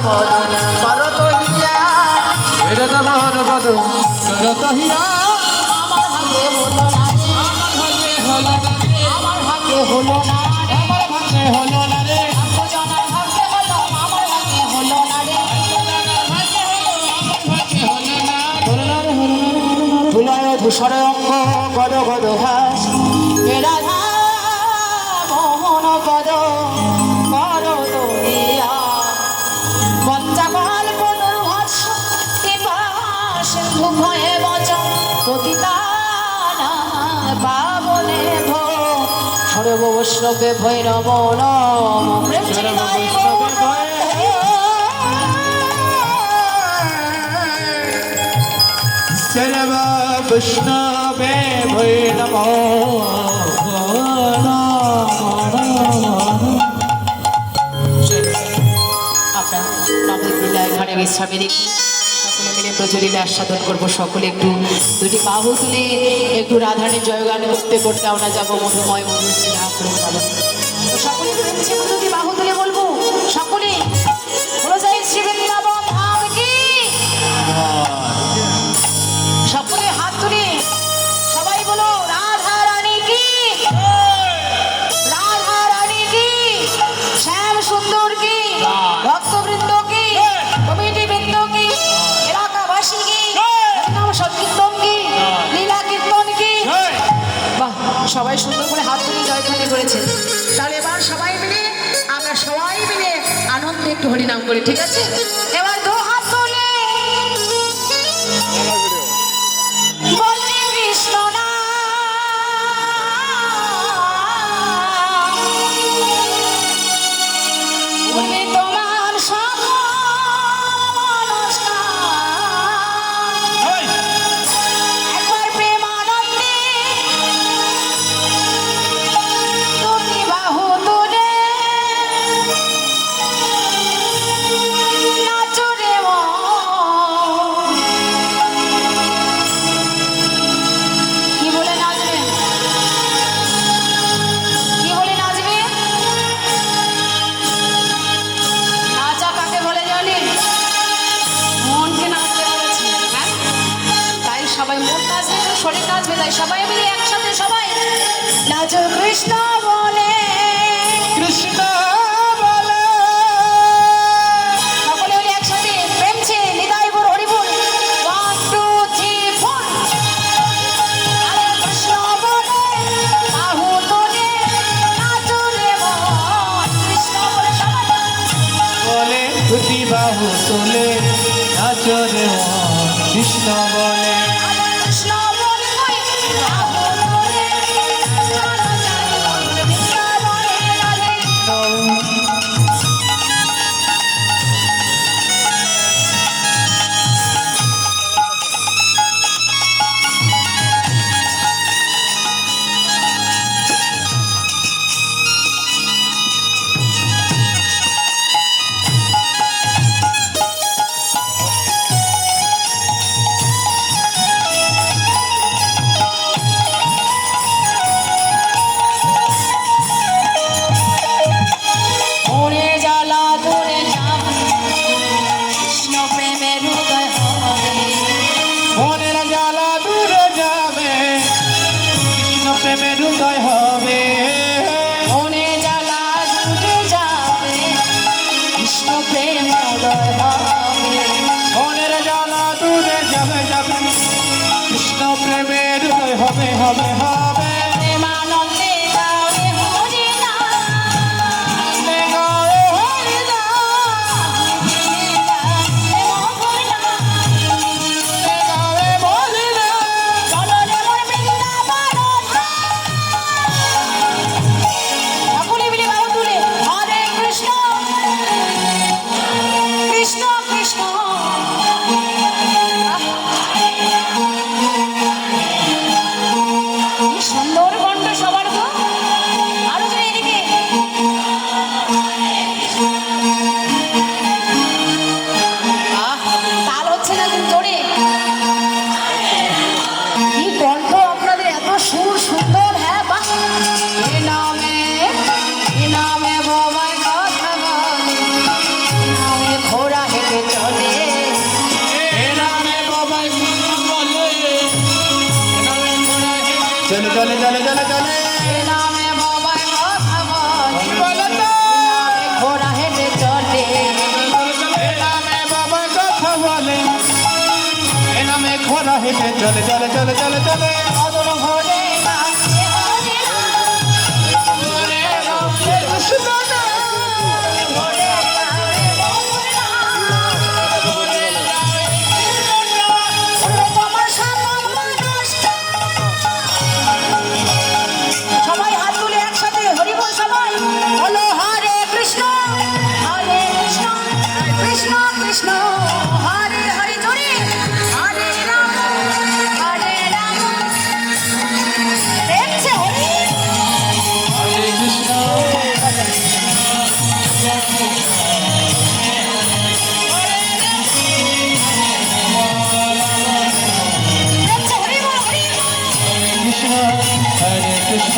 পদ করত হিয়া এটা তোমার পদ করত হিয়া আমার ভাগ্যে হলো না আমার ভাগ্যে হলো না আমার ভাগ্যে হলো না রে জনার ভাগ্যে হলো আমার ভাগ্যে হলো না রে ধুলায় ধূসর অঙ্গ গদ গদ হাস রাধা মোহন পদ কর তোলিয়া পঞ্চাকল পদর ভাষ্য কৃপা সিন্ধু ভয়ে বচ পতিতানা পাবনে ভো সর্ব বৈষ্ণবে ভৈরব নম প্রেম সর্ব বৈষ্ণবে সর্ব বৈষ্ণবে ভৈ নমো আপনার নবদ্বীপের ঘরে বিশ্রামে রেখে সকলে মিলে প্রচলিত আস্বাদন করবো সকলে একটু দুটি বাহু তুলে একটু রাধানের জয়গান করতে করতে আমরা যাবো মধুময় মধুশ্রী ঠাকুরের পালন সকলে দুটি বাহু তুলে বলবো সকলে বলো যাই শ্রী বৃন্দাবন ধাম কি সকলে হাত তুলে সবাই বলো রাধা রানী কি রাধা রানী কি শ্যাম সুন্দর কি ভক্তবৃন্দ কি কমিটি বৃন্দ কি এলাকাবাসী কি নাম সংকীর্তন কি লীলা কীর্তন কি বাহ সবাই সুন্দর করে হাত তুলে জয়ধ্বনি করেছেন তাহলে এবার সবাই মিলে আমরা সবাই মিলে আনন্দে একটু হরিনাম করি ঠিক আছে এবার দু হাত তুলে বললে কৃষ্ণ নাম বললে তোমার সকল মনস্কার একবার প্রেমানন্দে তুমি বাহু তুলে নাচো রে মন। কি বলে নাচবে কি বলে নাচবে নাচা কাকে বলে জানেন মনকে নাচতে বলেছে হ্যাঁ তাই সবাই মন নাচবে তো শরীর নাচবে তাই সবাই মিলে একসাথে সবাই নাচো কৃষ্ণ বলে কৃষ্ণ বলে সকলে মিলে একসাথে প্রেমছে নিতাই বল হরি বল 1 2 3 4 আরে কৃষ্ণ বলে বাহু তুলে নাচো রে মন কৃষ্ণ বলে সবাই বলে দুটি বাহু তোলে নাচো রে মন কৃষ্ণ বলে কৃষ্ণ বলে বাহু তুলে কৃষ্ণ বলে রাধে ওরে জ্বালা দূরে যাবে কৃষ্ণ প্রেমের হৃদয় হবে মনের জ্বালা দূরে যাবে কৃষ্ণ প্রেমের হৃদয় হবে ওরে জ্বালা দূরে যাবে কৃষ্ণ প্রেম হৃদয় হবে মনের জ্বালা দূরে যাবে যাবে কৃষ্ণ প্রেমের হৃদয় হবে হবে হবে প্রেমানন্দে গাওয়ে হরি নাম গায়ে হরি গায়ে বলি না চলো রে মোর বৃন্দাবন সকলে মিলে বাহু তুলে হরে কৃষ্ণ কৃষ্ণ কৃষ্ণ রাহিতে চলে চলে চলে চলে চলে অদর ভরে কাছে হরে রাম কৃষ্ণ নাম ভরে কাছে হরে রাম তোমার সামনে নষ্ট সবাই হাত তুলে একসাথে হরি বল সবাই বলো হরে কৃষ্ণ কৃষ্ণ কৃষ্ণ হরে হরে জোরে হরে রাম দেখছে হরি হরে কৃষ্ণ দেখছে হরি বল হরি বল কৃষ্ণ হরে কৃষ্ণ